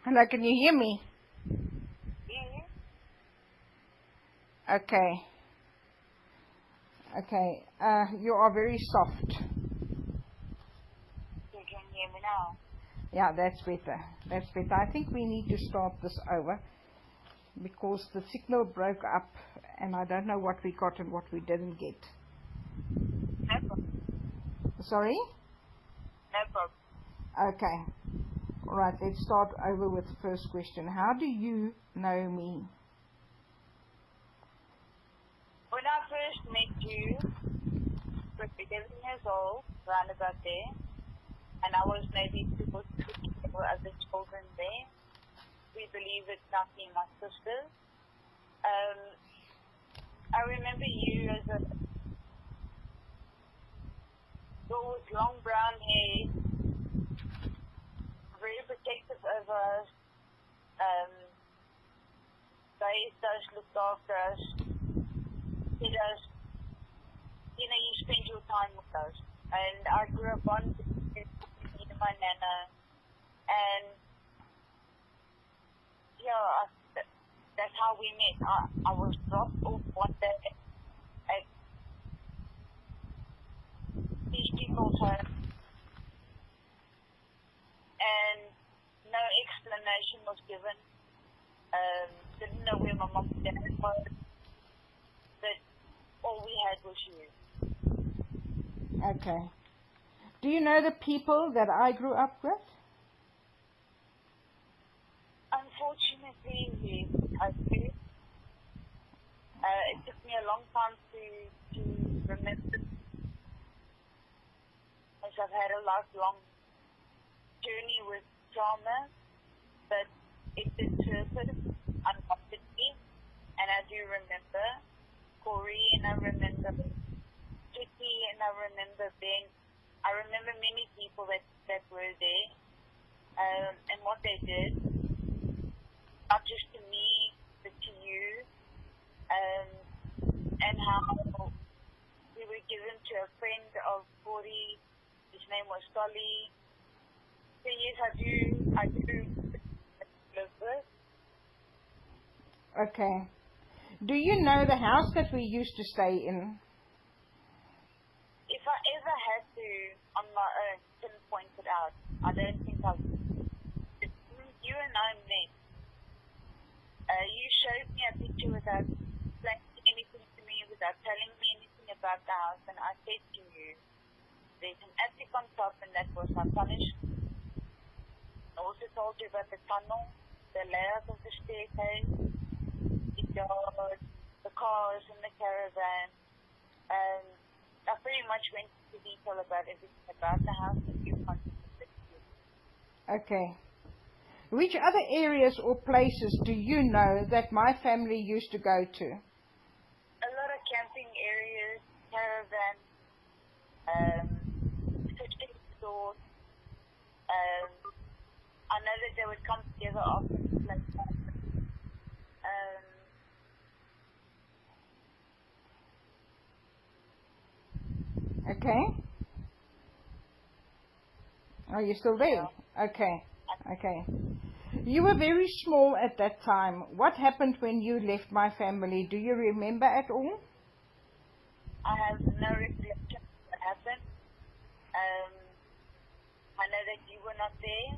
Hello, can you hear me? Yeah. Okay. Okay. You are very soft. You can hear me now. Yeah, that's better. That's better. I think we need to start this over because the signal broke up and I don't know what we got and what we didn't get. No problem. Sorry? No problem. Okay. All right, let's start over with the first question. How do you know me? When I first met you, I was 11 years old, around about there, and I was maybe 2 or 3, there were other children there. We believe it's not me and my sister. I remember you as a girl with long brown hair, very protective of us, raised us, looked after us, did us, you spent your time with us. And I grew up on me and my nana, and that's how we met. I was dropped off one day at these people's home, and no explanation was given. Didn't know where my mom and dad was, but all we had was you. Okay. Do you know the people that I grew up with? Unfortunately, yes, I do. It took me a long time to remember, as I've had a lifelong journey with trauma, but it did surface unwanted, and I do remember Corey, and I remember Kitty, and I remember Ben. I remember many people that were there, and what they did, not just to me, but to you, and how we were given to a friend of Corey. His name was Solly. So yes, I do live with. Okay. Do you know the house that we used to stay in? If I ever had to, on my own, pinpoint it out, I don't think I would. You and I met. You showed me a picture without saying anything to me, without telling me anything about the house, and I said to you, there's an attic on top, and that was my punishment. I also told you about the tunnel, the layout of the staircase, the yard, the cars and the caravan. I pretty much went into detail about everything about the house that you wanted to see. Okay. Which other areas or places do you know that my family used to go to? A lot of camping areas, caravan, fishing resorts. I know that they would come together often to play fun. Okay. Are you still there? Yeah. Okay. Okay. You were very small at that time. What happened when you left my family? Do you remember at all? I have no recollection of what happened. I know that you were not there.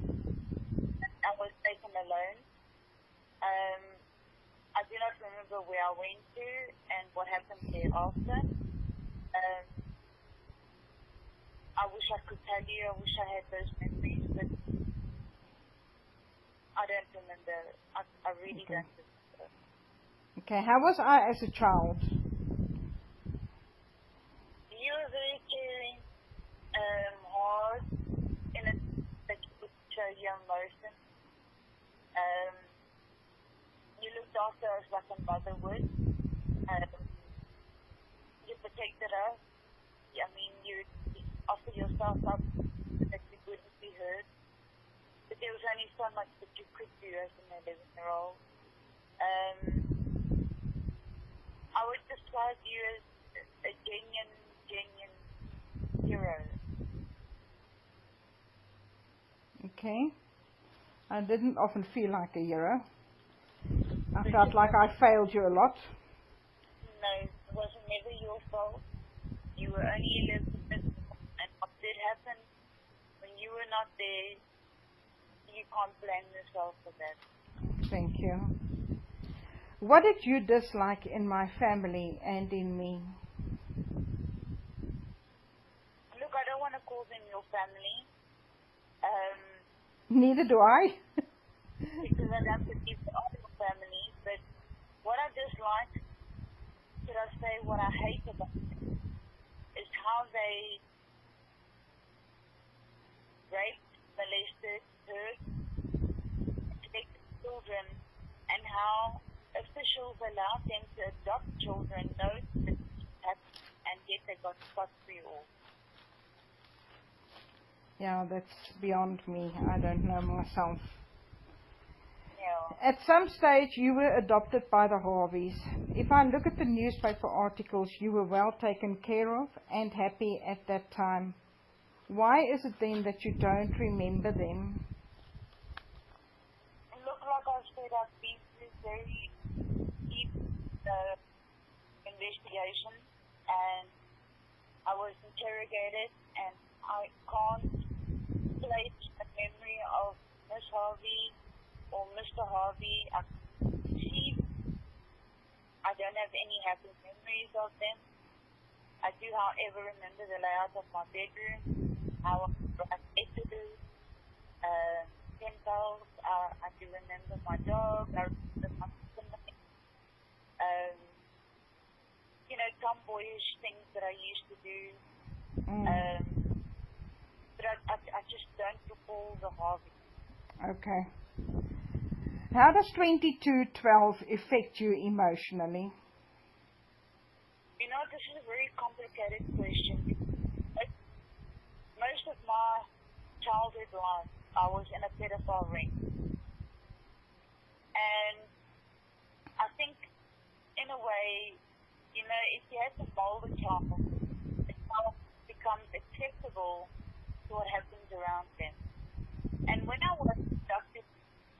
I was taken alone. I do not remember where I went to and what happened thereafter. I wish I could tell you. I wish I had those memories, but I don't remember. I really don't remember. Okay. How was I as a child? You were very caring, hard, in a that you could show your emotion. You looked after us like a mother would. You protected us. I mean, you offered yourself up so that we wouldn't be hurt. But there was only so much that you could do as an 11-year-old. I would describe you as a genuine hero. Okay. I didn't often feel like a hero. I felt like I failed you a lot. No, it wasn't never your fault. You were only 11, and what did happen when you were not there, you can't blame yourself for that. Thank you. What did you dislike in my family and in me? Look, I don't want to call them your family. Neither do I. Because I don't believe they are your family. But what I dislike, should I say what I hate about them, is how they raped, molested, hurt, protected children, and how officials allowed them to adopt children, know that it happened, and yet they got scot-free all. Yeah, that's beyond me. I don't know myself. Yeah. At some stage, you were adopted by the Harveys. If I look at the newspaper articles, you were well taken care of and happy at that time. Why is it then that you don't remember them? Look, like I said, I've been through very deep investigation, and I was interrogated, and I can't place a memory of Miss Harvey or Mr. Harvey. I don't have any happy memories of them. I do, however, remember the layout of my bedroom, how I ate pen pals. I do remember my dog. I remember my stomach. Tomboyish things that I used to do. But I just don't recall the Harvey. Okay. How does 2212 affect you emotionally? This is a very complicated question. Most of my childhood life, I was in a pedophile ring. And I think, in a way, if you have to mold a child, the child becomes acceptable to what happens around them. And when I was abducted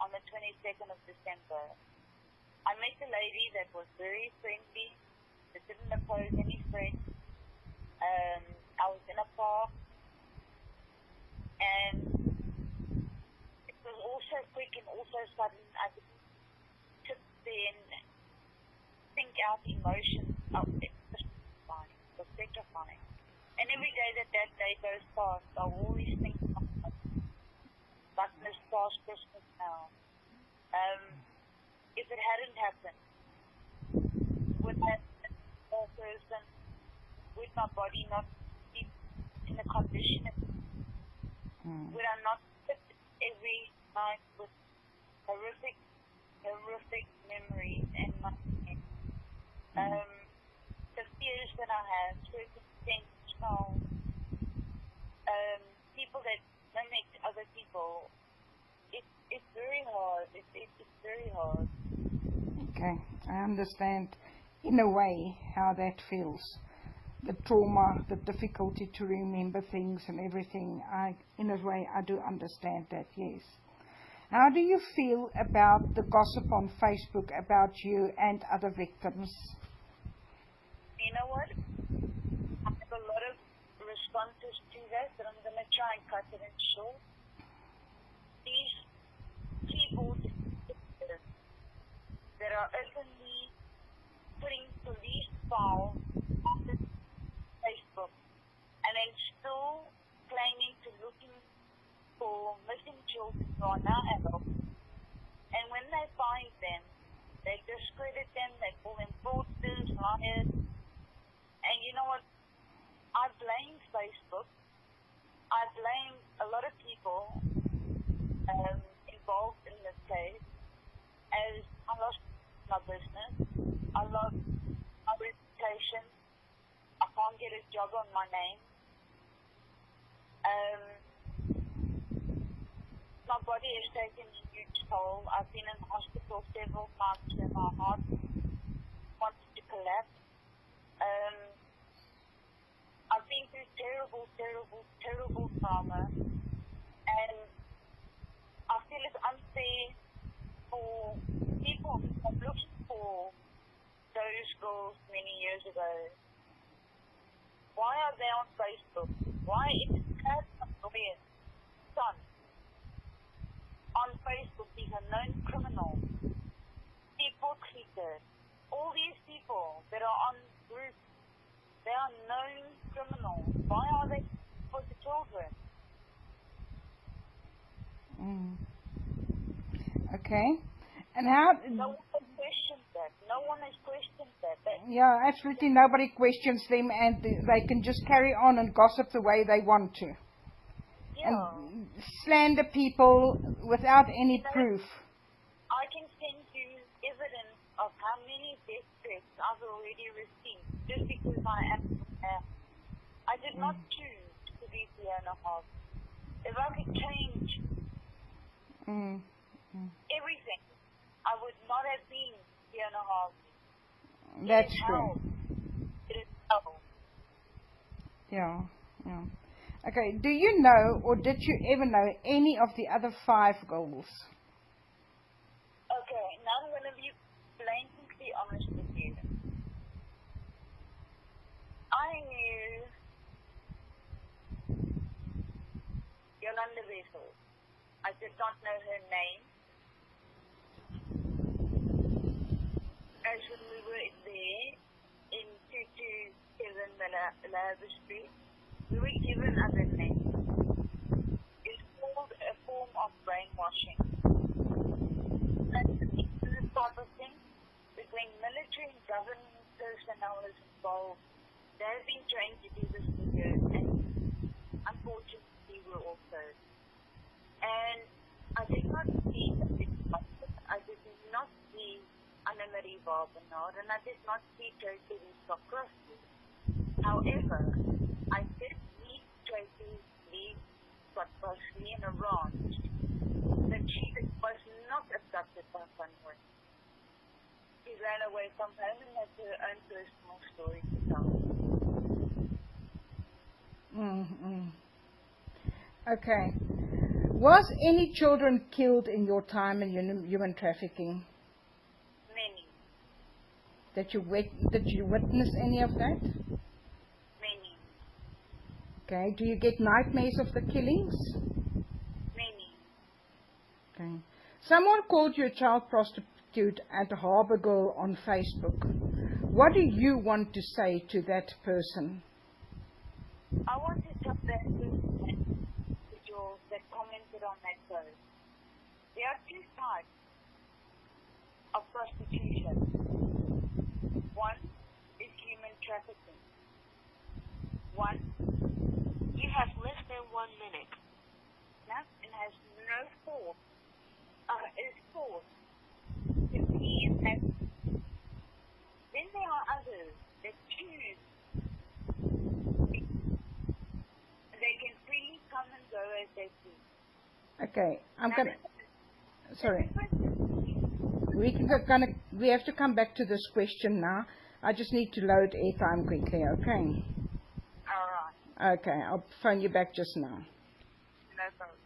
on the 22nd of December, I met a lady that was very friendly, that didn't oppose any threat. I was in a park, and it was also quick and also sudden. I didn't sit there and think out emotions. It was fine. It was petrifying. And every day that day goes past, I always think about this past Christmas now. If it hadn't happened, would that small person, would my body not be in the condition? Would I not sit every night with horrific memories in my head? The fears that I have, certain things, people that mimic other people, it's very hard. It's very hard. Okay, I understand in a way how that feels. The trauma, the difficulty to remember things and everything. In a way, I do understand that, yes. How do you feel about the gossip on Facebook about you and other victims? You know what? I have a lot of responses to that, but I'm going to try and cut it in short. These people that are openly putting police files on Facebook, and then still claiming to looking for missing children who are now adults. And when they find them, they discredit them, they call them fraudsters, liars. And you know what? I blame Facebook. I blame a lot of people involved in this case, as I lost my business, I lost my reputation, I can't get a job on my name. My body has taken a huge toll. I've been in hospital several times where my heart wanted to collapse. I've been through terrible trauma, and I feel it's unfair for people who are looking for those girls many years ago. Why are they on Facebook? Why is Gert and Rooyen's son on Facebook? He's a known criminal. People treated. All these people that are on groups, they are known criminals. Why are they for the children? Okay. And how... No one has questioned that. No one has questioned that. Yeah, absolutely nobody questions them, and they can just carry on and gossip the way they want to. Yeah. And slander people without any proof. I can send you evidence of how many death threats I've already received just because I am I did not choose to be Fiona Hart. If I could change everything, I would not have been Fiona Hart. That's true. It is hell. Yeah, yeah. Okay, do you know, or did you ever know, any of the other 5 girls? Okay, now I'm going to be blatantly honest with you. I knew Florien Deysel. I did not know her name. As when we were there in 227 Leafifi Street, we were given other names. It's called a form of brainwashing. That's the type of thing between military and government personnel is involved. They have been trained to do this for years, and unfortunately we're also. And I did not see a big conflict. I did not see Anne-Marie Wapenard, and I did not see Tracy-Lee Scott-Crossley. However, I did meet Tracy-Lee Scott-Crossley in a ranch that she was not abducted by someone. She ran away from home and has her own personal story to tell. Okay. Was any children killed in your time in human trafficking? Many. Did you witness any of that? Many. Okay. Do you get nightmares of the killings? Many. Okay. Someone called you a child prostitute and a harbour girl on Facebook. What do you want to say to that person? I want to tell that individuals that commented on that post. There are 2 types of prostitution. One is human trafficking. One, you have less than 1 minute. That and has no force. Is forced to be in that. Then there are others that choose. They can freely come and go as they please. Okay, sorry. We have to come back to this question now. I just need to load airtime quickly, okay? Alright. Okay, I'll phone you back just now. No problem.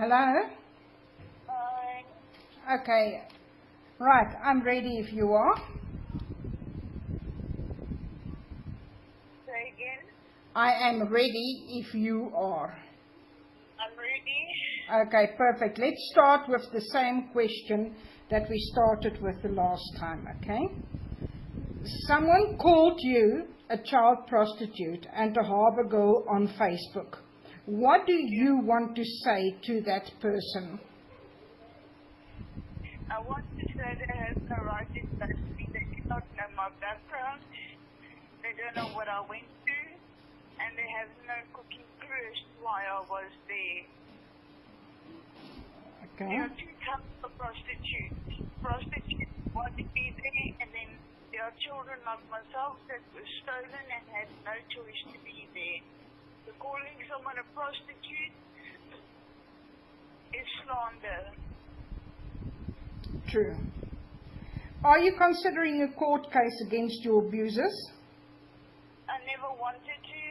Hello? Hi. Okay. Right, I'm ready if you are. Say again? I am ready if you are. I'm ready. Okay, perfect. Let's start with the same question that we started with the last time, okay? Someone called you a child prostitute and a harbour girl on Facebook. What do you want to say to that person? I want to say they have no right to touch me. They do not know my background. They don't know what I went through. And they have no cooking clues why I was there. Okay. There are 2 types of prostitutes. Prostitutes want to be there, and then there are children like myself that were stolen and had no choice to be there. So calling someone a prostitute is slander. True. Are you considering a court case against your abusers? I never wanted to,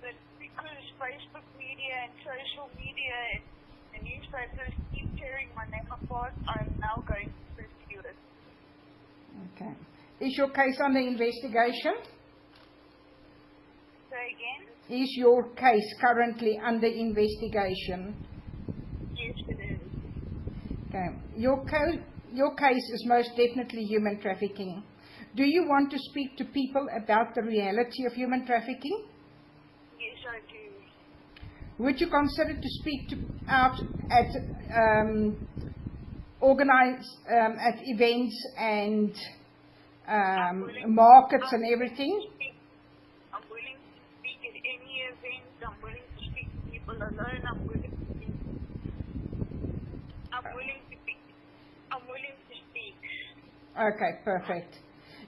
but because Facebook media and social media and the newspapers keep tearing my name apart, I'm now going to pursue it. Okay. Is your case under investigation? Say again? Is your case currently under investigation? Yes, it is. Okay. Your case is most definitely human trafficking. Do you want to speak to people about the reality of human trafficking? Yes, I do. Would you consider to speak out at at events and markets and everything? I'm willing to speak at any event. I'm willing to speak to people alone. I'm willing to speak. Okay, perfect.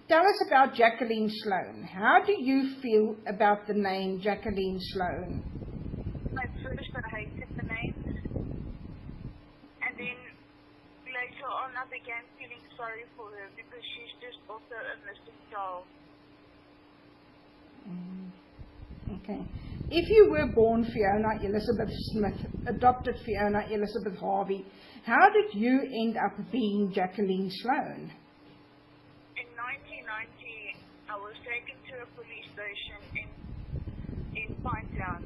Tell us about Jacqueline Sloane. How do you feel about the name Jacqueline Sloane? At first I hated the name, and then later on I began feeling sorry for her because she's just also a missing child. Okay. If you were born Fiona Elizabeth Smith, adopted Fiona Elizabeth Harvey, how did you end up being Jacqueline Sloane? In 1990, I was taken to a police station in Pinetown,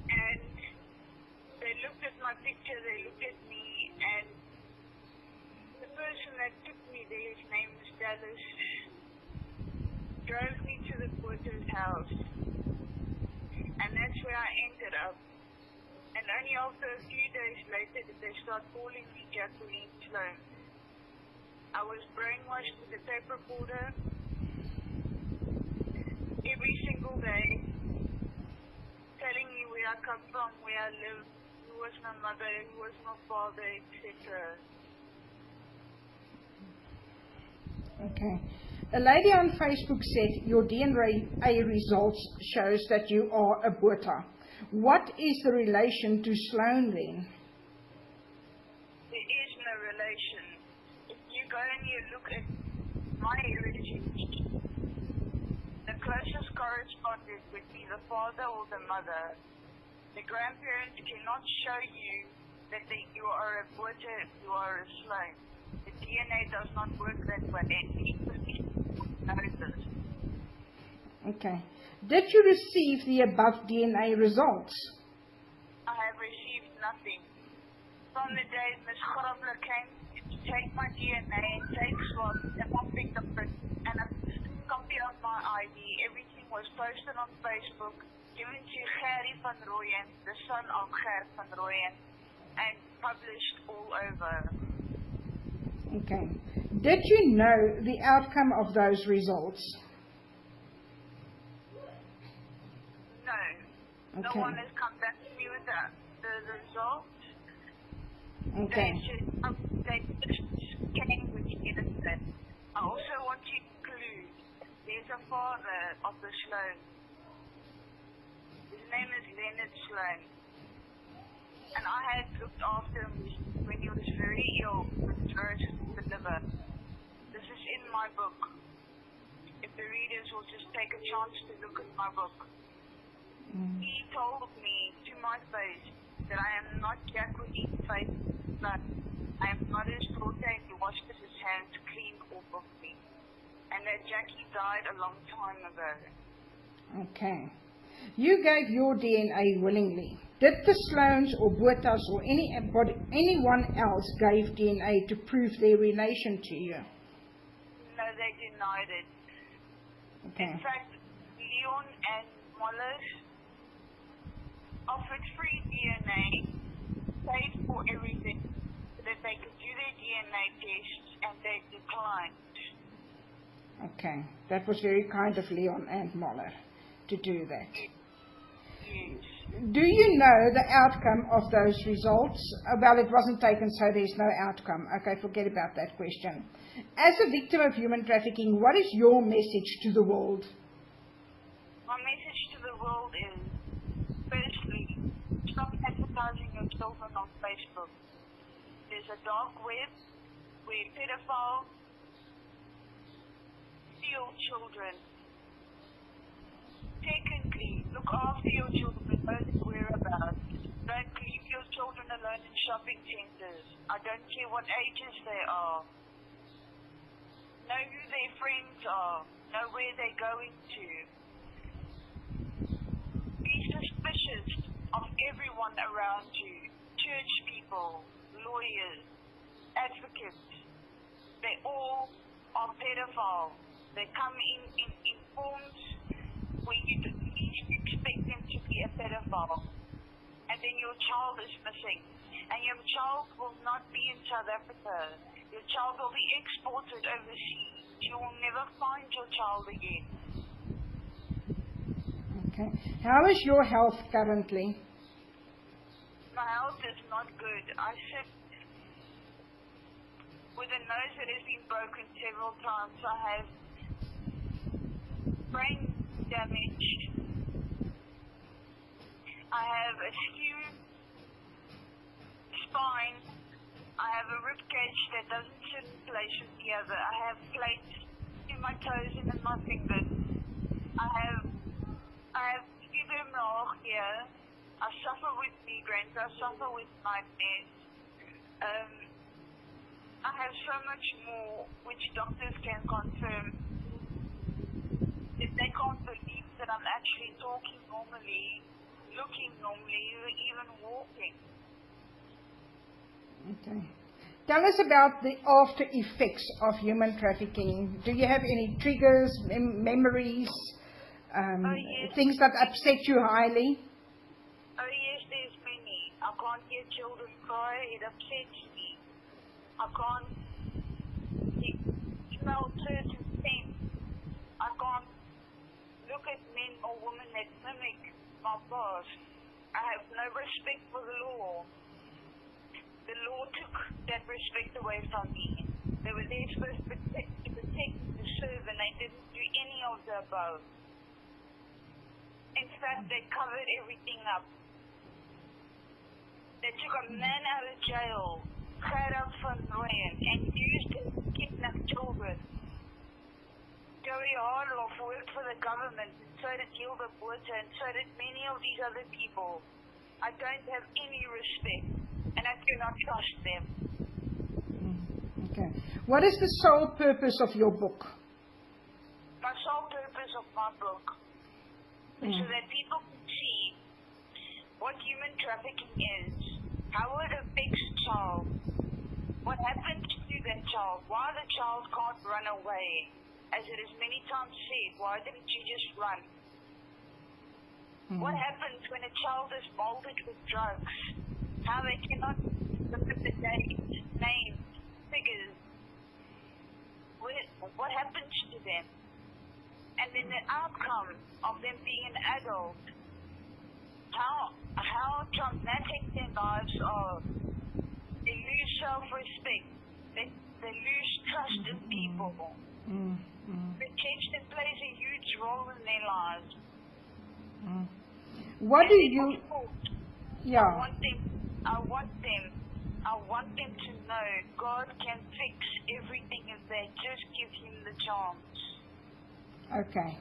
and they looked at my picture, they looked at me, and the person that took me there, his name was Dallas, drove me to the porter's house, and that's where I ended up. And only after a few days later did they start calling me Jacqueline Sloane. I was brainwashed with a tape recorder every single day, telling me where I come from, where I live, who was my mother, who was my father, etc. Okay. A lady on Facebook said your DNA results shows that you are a Botha. What is the relation to Sloane then? There is no relation. If you go and you look at my heritage, the closest correspondent would be the father or the mother. The grandparents cannot show you that you are a Botha if you are a Sloane. The DNA does not work that way, and people know this. Okay. Did you receive the above DNA results? I have received nothing. From the day Ms. Grobler came to take my DNA and take swabs and my fingerprint and a copy of my ID, everything was posted on Facebook, given to Gert van Rooyen, the son of Gert van Rooyen, and published all over. Okay. Did you know the outcome of those results? No. Okay. No one has come back to me with the results. Okay. They just came with innocent. I also want to include, there's a father of the Sloane. His name is Leonard Sloane. And I had looked after him when he was very ill with cirrhosis of the liver. This is in my book. If the readers will just take a chance to look at my book. He told me to my face that I am not Jacqueline Faith Sloane. I am not his daughter, and he washed his hands clean off of me. And that Jackie died a long time ago. Okay. You gave your DNA willingly. Did the Sloanes or Bothas or anyone else gave DNA to prove their relation to you? No, they denied it. Okay. In fact, Leon and Mollis offered free DNA, paid for everything, so that they could do their DNA tests, and they declined. Okay. That was very kind of Leon and Moller to do that. Yes. Do you know the outcome of those results? Well, it wasn't taken, so there's no outcome. Okay, forget about that question. As a victim of human trafficking, what is your message to the world? My message to the world is, firstly, stop advertising your children on Facebook. There's a dark web where pedophiles steal children. Secondly, look after your children, know their whereabouts. Don't leave your children alone in shopping centres. I don't care what ages they are. Know who their friends are. Know where they're going to. Be suspicious of everyone around you. Church people, lawyers, advocates. They all are pedophiles. They come in forms where you least expect them to be a pedophile. And then your child is missing. And your child will not be in South Africa. Your child will be exported overseas. You will never find your child again. Okay. How is your health currently? My health is not good. I sit with a nose that has been broken several times. I have brain damage. I have a skew spine. I have a rib cage that doesn't sit in place with the other. I have plates in my toes and in my fingers. I have fibromyalgia. I suffer with migraines. I suffer with nightmares. I have so much more which doctors can confirm. If they can't believe that I'm actually talking normally, looking normally, or even walking. Okay. Tell us about the after effects of human trafficking. Do you have any triggers, memories, Yes. things that upset you highly? Oh yes, there's many. I can't hear children cry. It upsets me. I can't smell certain scents. I can't look at men or women that mimic my past. I have no respect for the law. The law took that respect away from me. They were there supposed to protect, to serve, and they didn't do any of the above. In fact, they covered everything up. They took a man out of jail, Gert from Rooyen, and used him to kidnap children. Joey Hardloff worked for the government, and so did Gilda Botha, and so did many of these other people. I don't have any respect, and I do not trust them. Okay. What is the sole purpose of your book? My sole purpose of my book is so that people can see what human trafficking is, how it affects a child, what happens to that child, why the child can't run away. As it is many times said, why didn't you just run? What happens when a child is molded with drugs? How they cannot look at the dates, names, figures. What happens to them? And then the outcome of them being an adult. How traumatic their lives are. They lose self-respect. They lose trust in people. Retention plays a huge role in their lives. What do you... Yeah. I want them to know God can fix everything if they just give him the chance. Okay.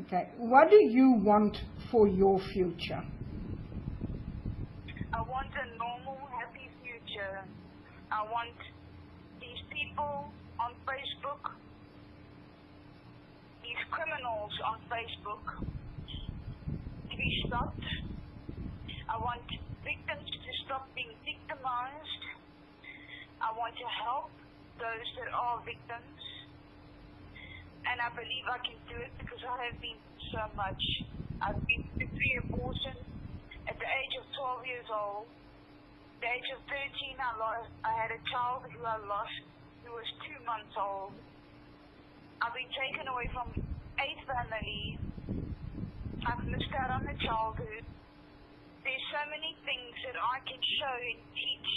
Okay. What do you want for your future? I want a normal, happy future. I want these people on Facebook, these criminals on Facebook, to be stopped. I want victims to stop being victimized. I want to help those that are victims. And I believe I can do it because I have been so much. I've been through 3 abortions. At the age of 12 years old, at the age of 13, I had a child who I lost, who was 2 months old. I've been taken away from 8 families. I've missed out on the childhood. many things that I can show and teach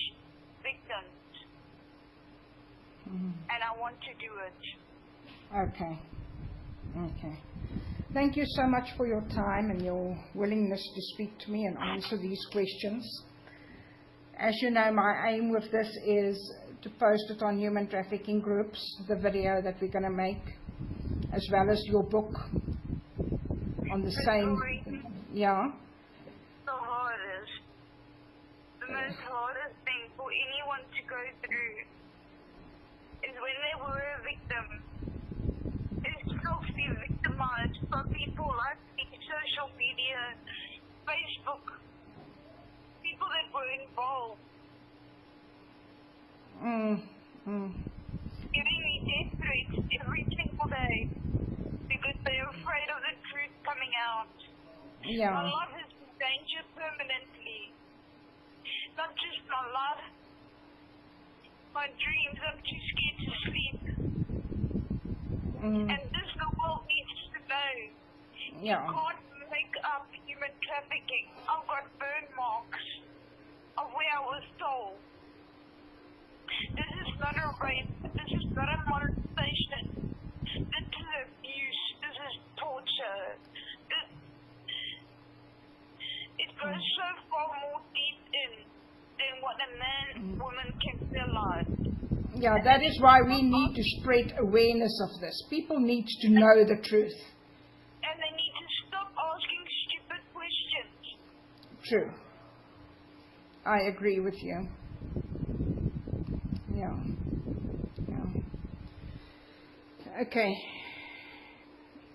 victims. And I want to do it. Okay. Okay. Thank you so much for your time and your willingness to speak to me and answer these questions. As you know, my aim with this is to post it on human trafficking groups, the video that we're going to make, as well as your book on the same. Yeah. The hardest, the most hardest thing for anyone to go through is when they were a victim, is still to be victimized by people like social media, Facebook, people that were involved. Giving me death threats every single day because they're afraid of the truth coming out. Yeah. My life is in danger permanently. Not just my life, my dreams. I'm too scared to sleep. And this the world needs to know. Yeah. You can't make up human trafficking. I've got burn marks of where I was told. This is not a rape. This is not a molestation. This is abuse. This is torture. It goes so far more deep in than what a man, woman can realize. Yeah, that is why we need to spread awareness of this. People need to know the truth. And they need to stop asking stupid questions. True. I agree with you. Yeah. Yeah. Okay.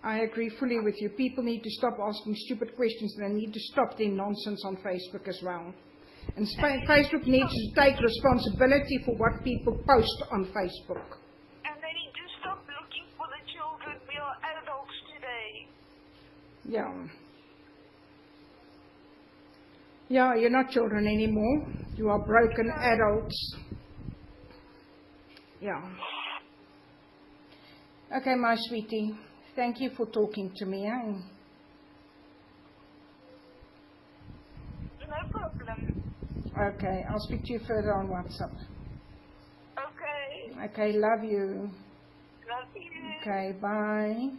I agree fully with you. People need to stop asking stupid questions, and they need to stop their nonsense on Facebook as well. And Facebook needs to take responsibility for what people post on Facebook. And they need to stop looking for the children. We are adults today. Yeah. Yeah, you're not children anymore. You are broken adults. Yeah. Okay, my sweetie. Thank you for talking to me. No problem. Okay, I'll speak to you further on WhatsApp. Okay. Okay, love you. Love you. Okay, bye.